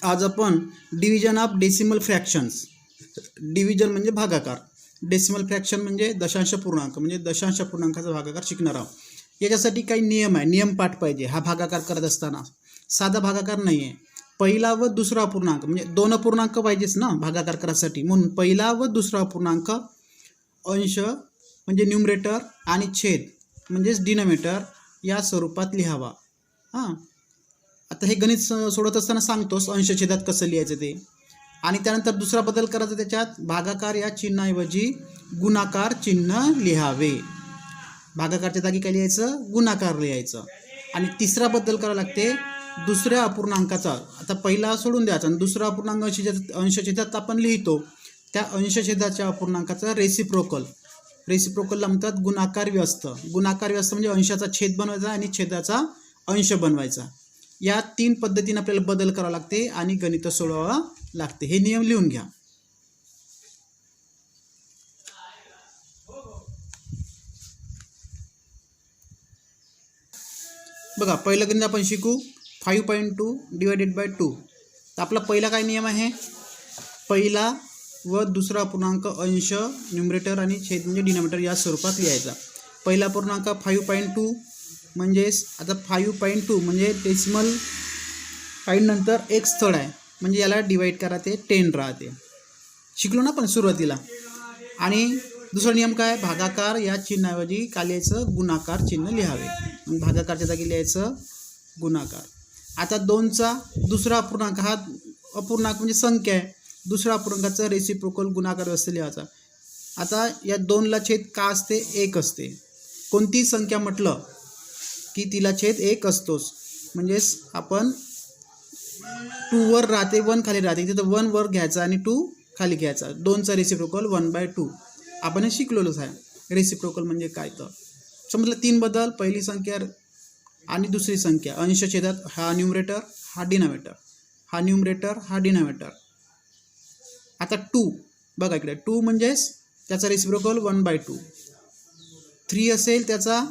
आज आपण division of decimal fractions, division म्हणजे भागाकार, डेसिमल फ्रॅक्शन म्हणजे दशांश पूर्णांक म्हणजे दशांश पूर्णांकाचा भागाकार शिकणार आहोत. याच्यासाठी काही नियम आहे, नियम पाठ पाहिजे. हा भागाकार करत असताना साधा भागाकार नाही आहे. पहिला व दुसरा पूर्णांक म्हणजे दोन पूर्णांक पाहिजेच ना भागाकार करायसाठी, म्हणून पहिला व दुसरा पूर्णांक अंश म्हणजे न्यूमरेटर आणि छेद म्हणजेच डिनोमिनेटर या स्वरूपात लिहावा. हां, आता हे गणित सोडत असताना सांगतोस अंश छेदात कसं लिहायचं ते. आणि त्यानंतर दुसरा बदल करायचा, त्याच्यात भागाकार या चिन्हाऐवजी गुणाकार चिन्ह लिहावे. भागाकारच्या जागी काय लिहायचं? गुणाकार लिहायचं. आणि तिसरा बदल करावा लागते दुसऱ्या अपूर्णांकाचा. आता पहिला सोडून द्यायचा आणि दुसरा अपूर्णांक अंशछेदात आपण लिहितो, त्या अंशछेदाच्या अपूर्णांकाचा रेसिप्रोकलला म्हणतात गुणाकार व्यस्त. गुणाकार व्यस्त म्हणजे अंशाचा छेद बनवायचा आणि छेदाचा अंश बनवायचा. या तीन पद्धतीने आपल्याला बदल करावा लागते आणि गणित सोडवावं लागते. हे नियम लिहून घ्या. बघा, पहिलं गणित आपण शिकू 5.2 डिवायडेड बाय 2. तर आपला पहिला काय नियम आहे? पहिला व दुसरा पूर्णांक अंश न्यूमरेटर आणि छेद म्हणजे डिनोमिनेटर या स्वरूपात लिहायचा. पहिला पूर्णांक 5.2 म्हणजेच आता 5.2 म्हणजे डेसिमल पॉईंट नंतर एक स्थळ आहे म्हणजे याला डिवाइड करा, ते 10 राहते. शिकलो ना आपण सुरुवातीला. आणि दुसरा नियम काय? भागाकार या चिन्हाऐवजी काय लिहायचं? गुणाकार चिन्ह लिहावे. मग भागाकारच्या जागी लिहायचं गुणाकार. आता 2चा दुसरा अपूर्णांक, हा अपूर्णांक म्हणजे संख्या आहे, दुसरा अपूर्णांकाचा रेसिप्रोकल गुणाकार व्यवस्था लिहायचा. आता या 2ला छेद का असते? 1 असते. कोणती संख्या म्हटलं की तिला छेद 1 असतोच. म्हणजेच आपण 2 वर राहते, 1 खाली राहते, तिथं 1 वर घ्यायचा आणि 2 खाली घ्यायचा. 2चा रेसिप्रोकल 1/2 आपण हे शिकलेलोच आहे. रेसिप्रोकल म्हणजे काय? तर समजलं 3 बदल. पहिली संख्या आणि दुसरी संख्या अंश छेदात, हा न्यूमरेटर हा डिनोमिनेटर, हा न्यूमरेटर हा डिनोमिनेटर. आता 2 बघा इकडे, 2 म्हणजेच त्याचा रेसिप्रोकल 1/2. 3 असेल त्याचा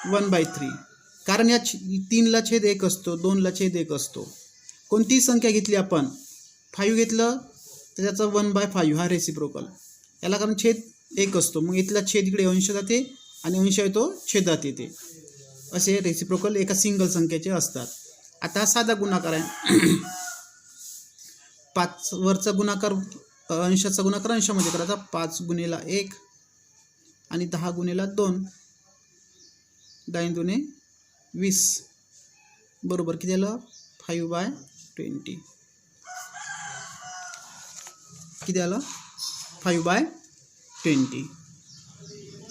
1/3, कारण या 3ला छेद 1 असतो, 2ला छेद 1 असतो. कोणती संख्या घेतली आपण? 5 घेतलं तर त्याचा 1/5 हा रेसिप्रोकल. याला कारण छेद 1 असतो, मग इथला छेद इकडे अंश जाते आणि अंश येतो छेदात येते. असे रेसिप्रोकल एका सिंगल संख्येचे असतात. आता साधा गुणाकार आहे. 5 वरचा गुणाकार अंशाचा गुणाकार अंशामध्ये करायचा. 5 गुणिला 1 आणि 10 गुणिला 2, 10 दुने 20 बरोबर किती आलं? 5/20. किती आलं? 5/20.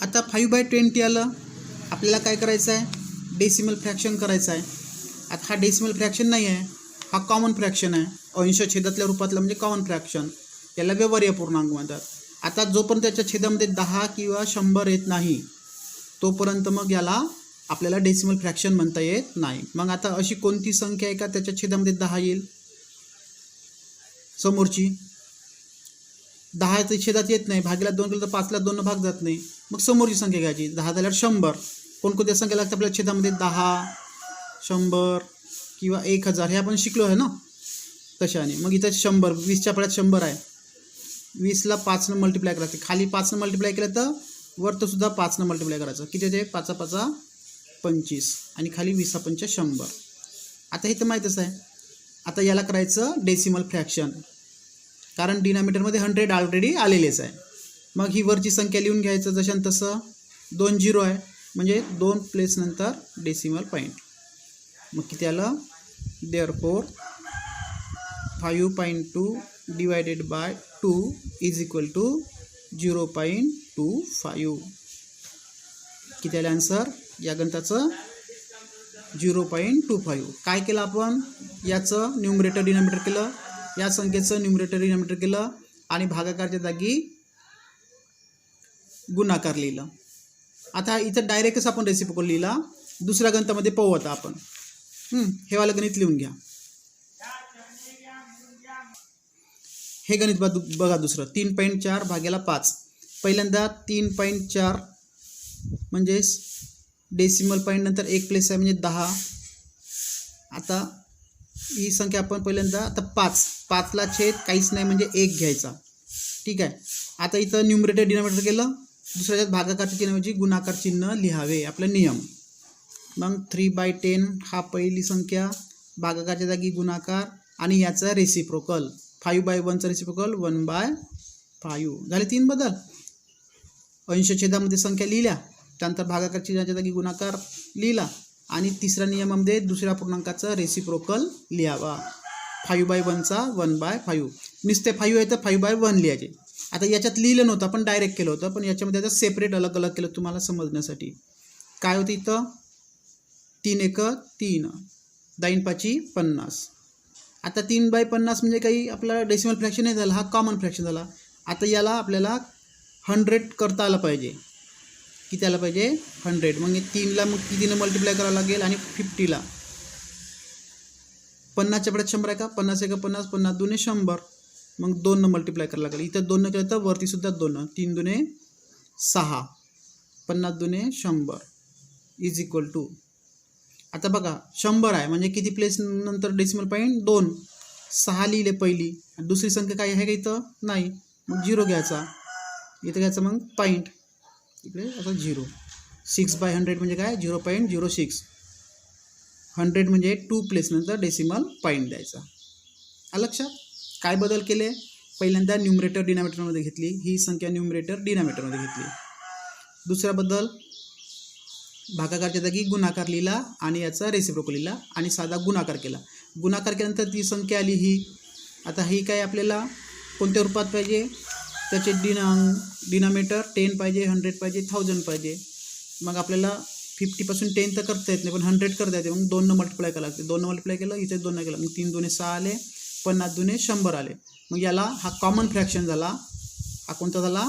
आता 5/20 आलं. आपल्याला काय करायचं आहे? डेसिमल फ्रॅक्शन करायचं आहे. आता हा डेसिमल फ्रॅक्शन नाही आहे, हा कॉमन फ्रॅक्शन आहे. अंश छेदातल्या रूपातलं म्हणजे कॉमन फ्रॅक्शन, याला व्यवहार्य पूर्णांक म्हणतात. आता जोपर्यंत त्याच्या छेदामध्ये 10 किंवा 100 येत नाही तोपर्यंत मग याला आपल्याला डेसिमल फ्रॅक्शन म्हणता येत नाही. मग आता अशी कोणती संख्या आहे का त्याच्या छेदामध्ये 10 येईल? समोरची 10 छेदात येत नाही, भागीला 2 केलं तर 5ला 2 भाग जात नाही. मग समोरची संख्या घ्यायची. 10 झाल्यावर 100. कोणकोणत्या संख्या लागतात आपल्या छेदामध्ये? 10, 100 किंवा 1000 हे आपण शिकलो आहे ना तशाने. मग इथं 100, 20च्या पड्यात 100 आहे. 20ला 5 ने मल्टिप्लाय करायचं. खाली 5 ने मल्टिप्लाय केलं तर वरतं सुद्धा 5 ने मल्टिप्लाय करायचं. किती येते? 5 5 25 आणि खाली 20 5 100. आता हे तर माहीतच आहे. आता याला करायचं डेसिमल फ्रॅक्शन, कारण डिनॉमिनेटरमध्ये 100 ऑलरेडी आलेलेच आहे. मग ही वरची संख्या लिहून घ्यायचं जशान तसं. 2 0 आहे म्हणजे 2 प्लेस नंतर डेसिमल पॉईंट. मग किती आलं? Therefore 5.2 divided by 2 is equal to 0.25. किती आलं आन्सर या गणिताचं? 0.25. काय केलं आपण? याचं न्यूमरेटर डिनॉमिनेटर केलं, या संख्येचं न्यूमरेटर डिनॉमिनेटर केलं आणि भागाकारच्या जागी गुणाकार लिहिलं. आता इथं डायरेक्टच आपण रेसिप्रोकल लिहिला. दुसऱ्या गणितामध्ये पाहू आता आपण. हे वाला गणित लिहून घ्या. हे गणित बघा दुसरं 3.4 भाग्याला 5. पहिल्यांदा 3.4 म्हणजेच डेसिमल पॉईंट नंतर एक प्लेस आहे म्हणजे 10. आता ही संख्या आपण पहिल्यांदा आता 5ला छेद काहीच नाही म्हणजे 1 घ्यायचा. ठीक आहे. आता इथं न्यूमरेटर डिनॉमिनेटर केलं, दुसऱ्याच्यात भागाकारच्या चिन्हाऐवजी गुणाकार चिन्ह लिहावे, आपला नियम. मग 3/10 हा पहिली संख्या, भागाकारच्या जागी गुणाकार आणि याचा रेसिप्रोकल. 5/1चा रेसिप्रोकल 1/5 झाले 3 बदल. अंश छेदामध्ये संख्या लिहिल्या, त्यानंतर भागाकार चिन्हाच्या जागी गुणाकार लिहिला आणि तिसऱ्या नियमामध्ये दुसऱ्या पूर्णांकाचा रेसिप्रोकल लिहावा. 5/1चा 1/5. नुसते 5 आहे तर 5/1 लिहायचे. आता याच्यात लिहिलं नव्हतं, आपण डायरेक्ट केलं होतं, पण याच्यामध्ये आता सेपरेट अलग अलग केलं तुम्हाला समजण्यासाठी. काय होतं इथं 3 1 3, 10 5 50. आता 3/50 म्हणजे काही आपला डेसिमल फ्रॅक्शन नाही झाला, हा कॉमन फ्रॅक्शन झाला. आता याला आपल्याला 100 करता आलं पाहिजे. किती आलं पाहिजे 100. मग 3ला मग कितीने मल्टिप्लाय करावं लागेल आणि 50ला 50च्या पडत 100 आहे का, 50 1 50, 50 2 100. मग 2 मल्टिप्लाय करावं लागेल. इथं 2 केलं तर वरती सुद्धा 2, 3 2 6, 50 2 100 इज इक्वल टू. आता बघा 100 आहे म्हणजे किती प्लेस नंतर डेसिमल पॉईंट 2, 6 लिहिले पहिली. दुसरी संख्या काय आहे का इथं नाही, मग 0 घ्यायचा. इथं घ्यायचं मग पॉईंट, इकडे आता 0. 6/100 म्हणजे काय 0.06. 100 म्हणजे 2 प्लेस नंतर डेसिमल पॉईंट द्यायचा. लक्षात काय बदल केले, पहिल्यांदा न्यूमरेटर डिनॉमिनेटरमध्ये घेतली, ही संख्या न्यूमरेटर डिनॉमिनेटरमध्ये घेतली. दुसरा बदल भागाकारच्या जागी गुणाकार लिहिला आणि याचा रेसिप्रोकल लिहिला आणि साधा गुणाकार केला. गुणाकार केल्यानंतर ती संख्या आली ही. आता ही काय आपल्याला कोणत्या रूपात पाहिजे, त्याचे डिनॉमिनेटर 10 पाहिजे, 100 पाहिजे, 1000 पाहिजे. मग आपल्याला 50पासून 10 तर करता येत नाही, पण 100 करता येते. मग 2 मल्टिप्लाय करावं लागते. 2 मल्टिप्लाय केलं, इथे 2 केलं, मग 3 2 6 आले, 50 2 100 आले. मग याला हा कॉमन फ्रॅक्शन झाला. हा कोणता झाला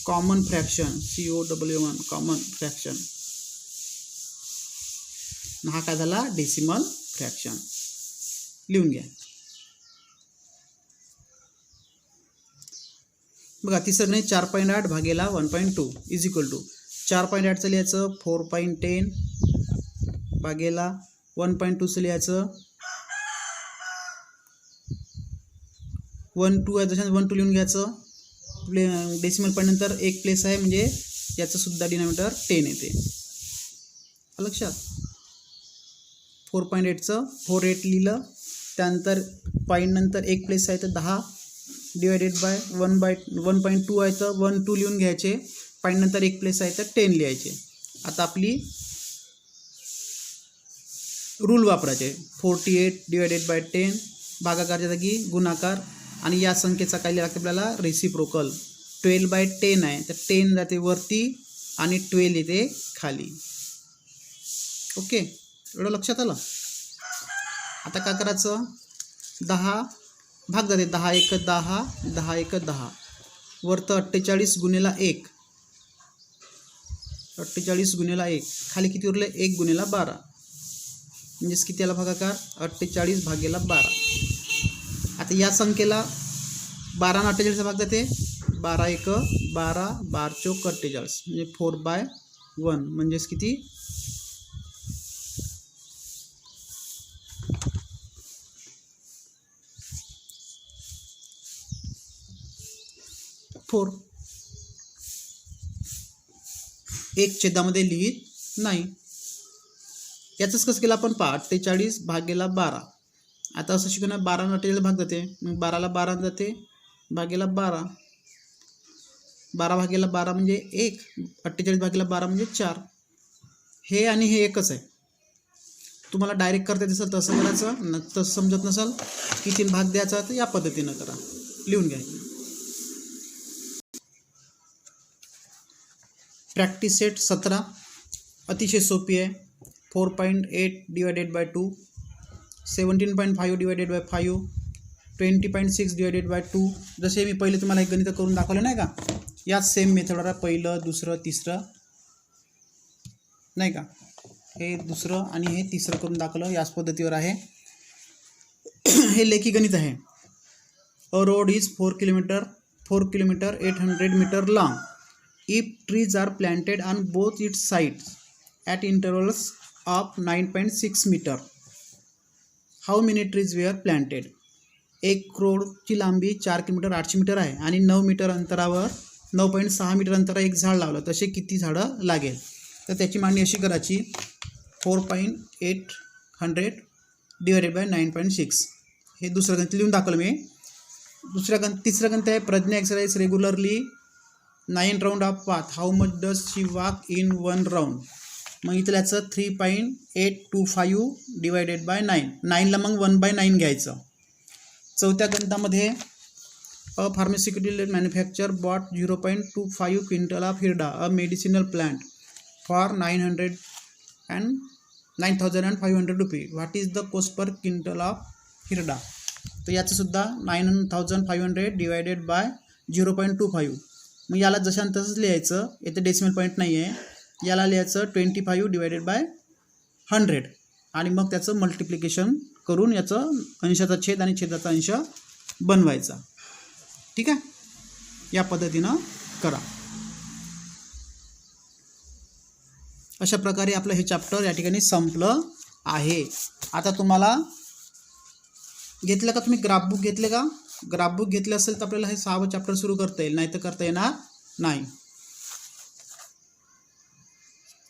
common fraction, COMMON common fraction. हा काय झाला डेसिमल फ्रॅक्शन. लिहून घ्या. बघा तिसरं 4.8 भागेला 1.2 इज इक्वल टू 4.8चं लिहायचं 4.10 भागेला 1.2चं लिहायचं 1 2 आहे, जसं 1 2 लिहून घ्यायचं. डेसिमल पॉईंट नंतर एक प्लेस आहे म्हणजे याचं सुद्धा डिनॉमिनेटर 10 येते. लक्षात 4.8चं 4.8 लिहिलं, त्यानंतर पॉईंट नंतर एक प्लेस आहे तर 10 डिवायडेड बाय 1.2 आहे तर 1 2 लिहून घ्यायचे. पॉईंट नंतर एक प्लेस आहे तर 10 लिहायचे. आता आपली रूल वापरायचे. 48 डिवायडेड बाय 10 भागाकारच्या जागी गुणाकार आणि या संख्येचा काय लिहायला लागतं आपल्याला रेसिप्रोकल. 12/10 आहे तर 10 जाते वरती आणि 12 येते खाली. ओके, एवढं लक्षात आलं. आता काय करायचं 10 भाग जाते 10 1 10, 10 1 10, वरतं 48 गुणिला 1, 48 गुणिला 1, खाली किती उरले 1 गुणिला 12, म्हणजेच किती आला भागाकार 48 भागेला 12. आता या संख्येला 12 आणि 48चा भाग जाते 12 1 12, 12 चौक 48 म्हणजे 4/1 म्हणजेच किती 4. 1 छेदामध्ये लिहित नाही. याचंच कसं केलं आपण 48 भागेला 12. आता असं शिकवणार 12 आणि 48 भाग जाते, मग 12ला 12 जाते भागेला 12, 12 भागेला 12 म्हणजे 1, 48 भागेला 12 म्हणजे 4. हे आणि हे एकच आहे. तुम्हाला डायरेक्ट करता येत असेल तसं करायचं, तसं समजत नसेल की 3 भाग द्यायचा तर या पद्धतीनं करा. लिहून घ्या. प्रॅक्टिस सेट 17 अतिशय सोपी आहे. 4.8 divided by 2, 17.5 divided by 5, 20.6 divided by 2. जसे मी पहिले तुम्हाला हे गणित करून दाखवलं नाही का, याच सेम मेथडवर पहिलं दुसरं तिसरं नाही का, हे दुसरं आणि हे तिसरं करून दाखवलं, याच पद्धतीवर आहे. हे लेखी गणित आहे. A road is 4 kilometre 800 metre long. If trees are planted on both its sides at intervals of 9.6 meter, how many trees were planted. 1 करोडची लांबी 4 किलोमीटर 800 मीटर आहे आणि 9 मीटर अंतरावर 9.6 मीटर अंतरावर एक झाड लावलं, तसे किती झाडं लागेल. तर त्याची मांडणी अशी करायची, 4.800 डिवायडेड बाय 9.6. हे दुसरं गणित लिहून दाखवलं मी. तिसरं गणित आहे, Pragya exercise regularly 9 round of path, how much does she walk in 1 round. मग इथं याचं 3.825 डिवायडेड बाय 9. 9ला मग 1/9 घ्यायचं. चौथ्या गणितामध्ये a pharmaceutical manufacture bought 0.25 quintal of hirda a medicinal plant for 9,500 रुपये. What is the cost per quintal of hirda. तर याचं सुद्धा 9,500 डिवायडेड बाय 0.25. मग याला जशान तसंच लिहायचं, इथे डेसिमल पॉईंट नाही आहे. याला लिहायचं 25 डिवायडेड बाय 100 आणि मग त्याचं मल्टिप्लिकेशन करून याचं अंशाचा छेद आणि छेदाचा अंश बनवायचा. ठीक आहे, या पद्धतीनं करा. अशा प्रकारे आपलं हे चॅप्टर या ठिकाणी संपलं आहे. आता तुम्हाला घेतलं का, तुम्ही ग्राफबुक घेतले का? ग्राफबुक घेतले असेल तर आपल्याला हे 6वं चॅप्टर सुरू करता येईल, नाही तर करता येणार नाही.